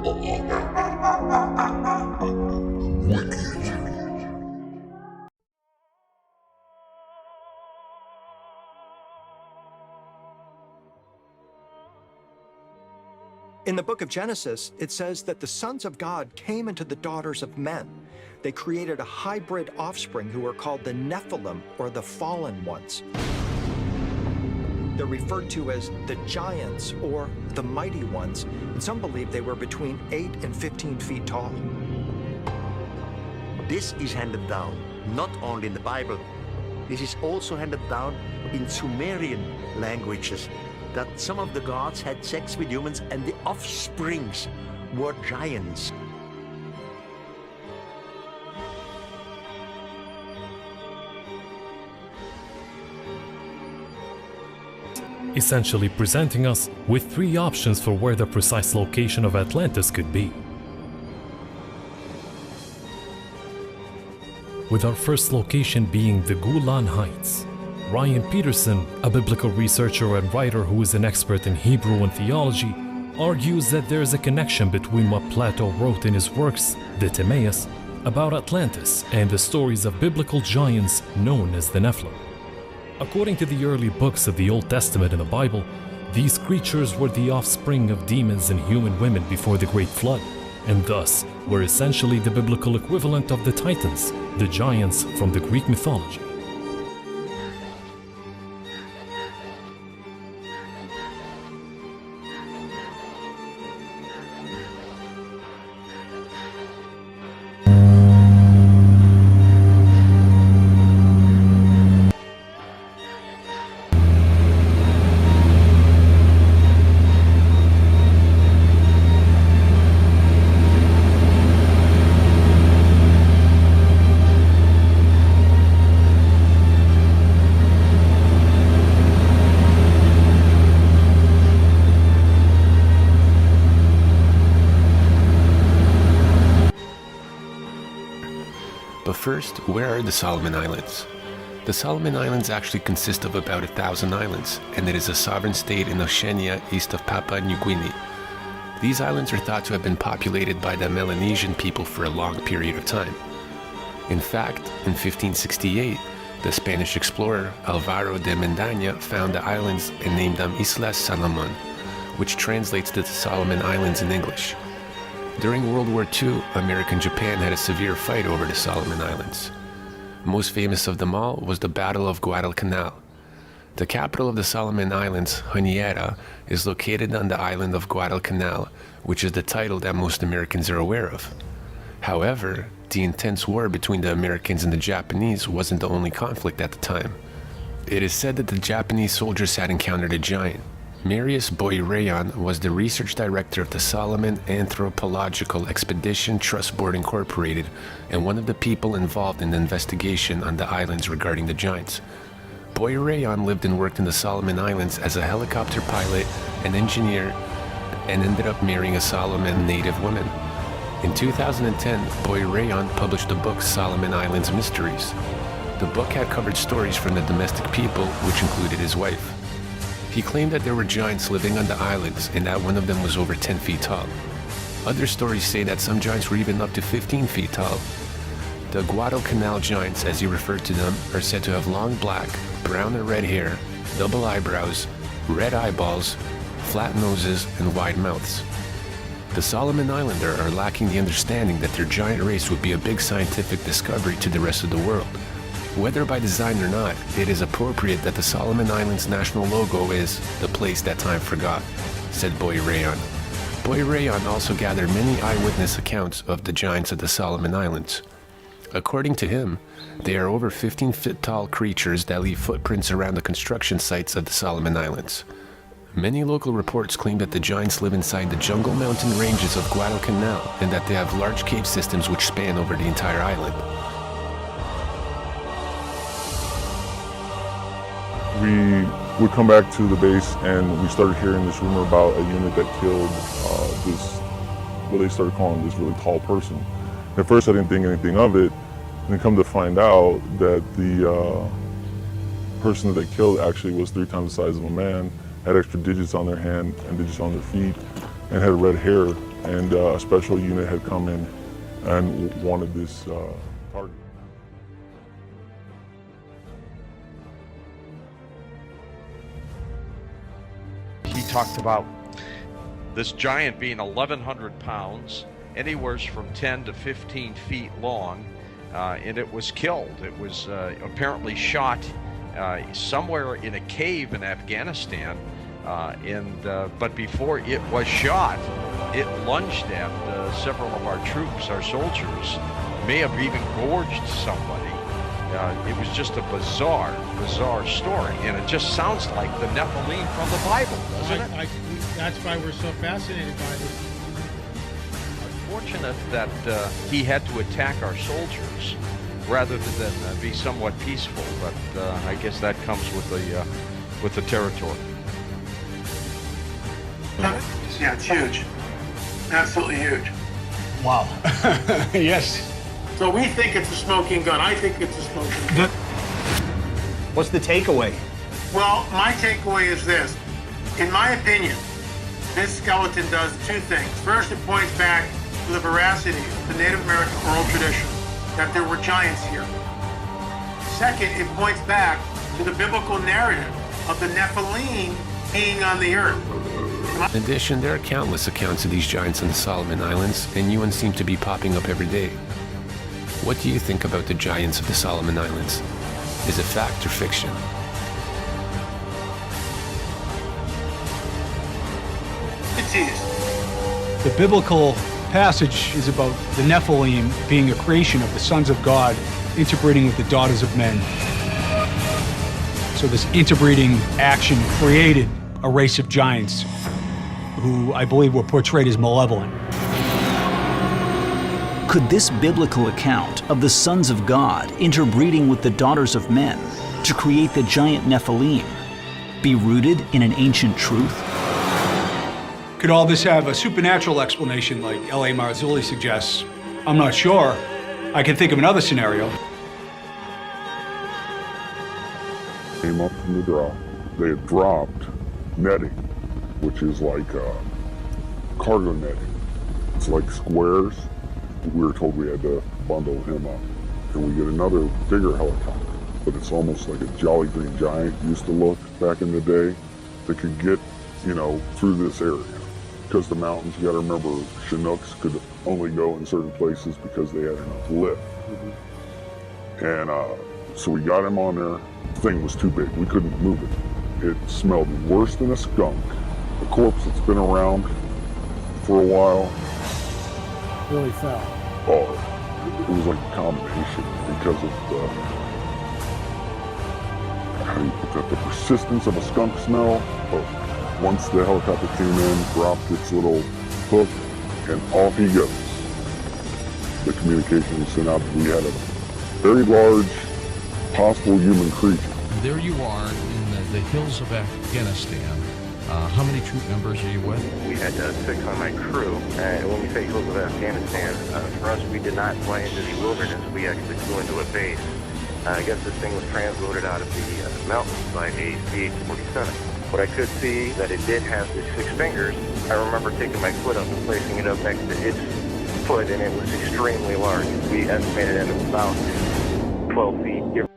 In the book of Genesis, it says that the sons of God came into the daughters of men. They created a hybrid offspring who are called the nephilim, or the fallen ones. They're referred to as the giants, or the mighty ones, and some believe they were between 8 and 15 feet tall. This is handed down not only in the Bible, this is also handed down in Sumerian languages, that some of the gods had sex with humans and the offsprings were giants. Essentially presenting us with three options for where the precise location of Atlantis could be. With our first location being the Golan Heights. Ryan Peterson, a biblical researcher and writer who is an expert in Hebrew and theology, argues that there is a connection between what Plato wrote in his works, the Timaeus, about Atlantis and the stories of biblical giants known as the Nephilim. According to the early books of the Old Testament in the Bible, these creatures were the offspring of demons and human women before the Great Flood, and thus were essentially the biblical equivalent of the Titans, the giants from the Greek mythology. But first, where are the Solomon Islands? The Solomon Islands actually consist of about 1,000 islands, and it is a sovereign state in Oceania east of Papua New Guinea. These islands are thought to have been populated by the Melanesian people for a long period of time. In fact, in 1568, the Spanish explorer Alvaro de Mendaña found the islands and named them Islas Salomon, which translates to the Solomon Islands in English. During World War II, America and Japan had a severe fight over the Solomon Islands. Most famous of them all was the Battle of Guadalcanal. The capital of the Solomon Islands, Honiara, is located on the island of Guadalcanal, which is the title that most Americans are aware of. However, the intense war between the Americans and the Japanese wasn't the only conflict at the time. It is said that the Japanese soldiers had encountered a giant. Marius Boirayon was the research director of the Solomon Anthropological Expedition Trust Board Incorporated and one of the people involved in the investigation on the islands regarding the giants. Boirayon lived and worked in the Solomon Islands as a helicopter pilot and engineer and ended up marrying a Solomon native woman. In 2010, Boirayon published the book Solomon Islands Mysteries. The book had covered stories from the domestic people, which included his wife. He claimed that there were giants living on the islands and that one of them was over 10 feet tall. Other stories say that some giants were even up to 15 feet tall. The Guadalcanal giants, as he referred to them, are said to have long black, brown or red hair, double eyebrows, red eyeballs, flat noses, and wide mouths. The Solomon Islander are lacking the understanding that their giant race would be a big scientific discovery to the rest of the world. Whether by design or not, it is appropriate that the Solomon Islands national logo is "the place that time forgot," said Boirayon. Boirayon also gathered many eyewitness accounts of the giants of the Solomon Islands. According to him, they are over 15-foot tall creatures that leave footprints around the construction sites of the Solomon Islands. Many local reports claim that the giants live inside the jungle mountain ranges of Guadalcanal and that they have large cave systems which span over the entire island. We would come back to the base and we started hearing this rumor about a unit that killed what they started calling this really tall person. At first I didn't think anything of it, and then come to find out that the person that they killed actually was 3 times the size of a man, had extra digits on their hand and digits on their feet, and had red hair and a special unit had come in and wanted this target. He talked about this giant being 1,100 pounds, anywhere from 10 to 15 feet long, and it was killed. It was apparently shot somewhere in a cave in Afghanistan, but before it was shot, it lunged at several of our troops, our soldiers, may have even gorged somebody. It was just a bizarre story, and it just sounds like the Nephilim from the Bible, doesn't it? That's why we're so fascinated by this. Unfortunate that he had to attack our soldiers rather than be somewhat peaceful, but I guess that comes with the territory. Yeah, it's huge. Absolutely huge. Wow. Yes. So we think it's a smoking gun. I think it's a smoking gun. What's the takeaway? Well, my takeaway is this. In my opinion, this skeleton does two things. First, it points back to the veracity of the Native American oral tradition, that there were giants here. Second, it points back to the biblical narrative of the Nephilim being on the earth. In addition, there are countless accounts of these giants on the Solomon Islands, and new ones seem to be popping up every day. What do you think about the giants of the Solomon Islands? Is it fact or fiction? It's easy. The biblical passage is about the Nephilim being a creation of the sons of God interbreeding with the daughters of men. So this interbreeding action created a race of giants who I believe were portrayed as malevolent. Could this biblical account of the sons of God interbreeding with the daughters of men to create the giant Nephilim be rooted in an ancient truth? Could all this have a supernatural explanation like L.A. Marzulli suggests? I'm not sure. I can think of another scenario. Came up from the drop. They had dropped netting, which is like cargo netting. It's like squares. We were told we had to bundle him up. And we get another bigger helicopter, but it's almost like a Jolly Green Giant used to look back in the day that could get, through this area. Because the mountains, you gotta remember, Chinooks could only go in certain places because they had enough lift. And so we got him on there. The thing was too big, we couldn't move it. It smelled worse than a skunk. A corpse that's been around for a while. Really fell. Oh, it was like a combination because of the persistence of a skunk smell. Oh, once the helicopter came in, dropped its little hook, and off he goes. The communication was sent out. We had a very large, possible human creature. There you are in the hills of Afghanistan. How many troop members are you with? We had 6 on my crew. And when we say hills of Afghanistan, for us, we did not fly into the wilderness. We actually flew into a base. I guess this thing was transloaded out of the mountains by a CH-47. What I could see that it did have the 6 fingers. I remember taking my foot up and placing it up next to its foot, and it was extremely large. We estimated it at about 12 feet.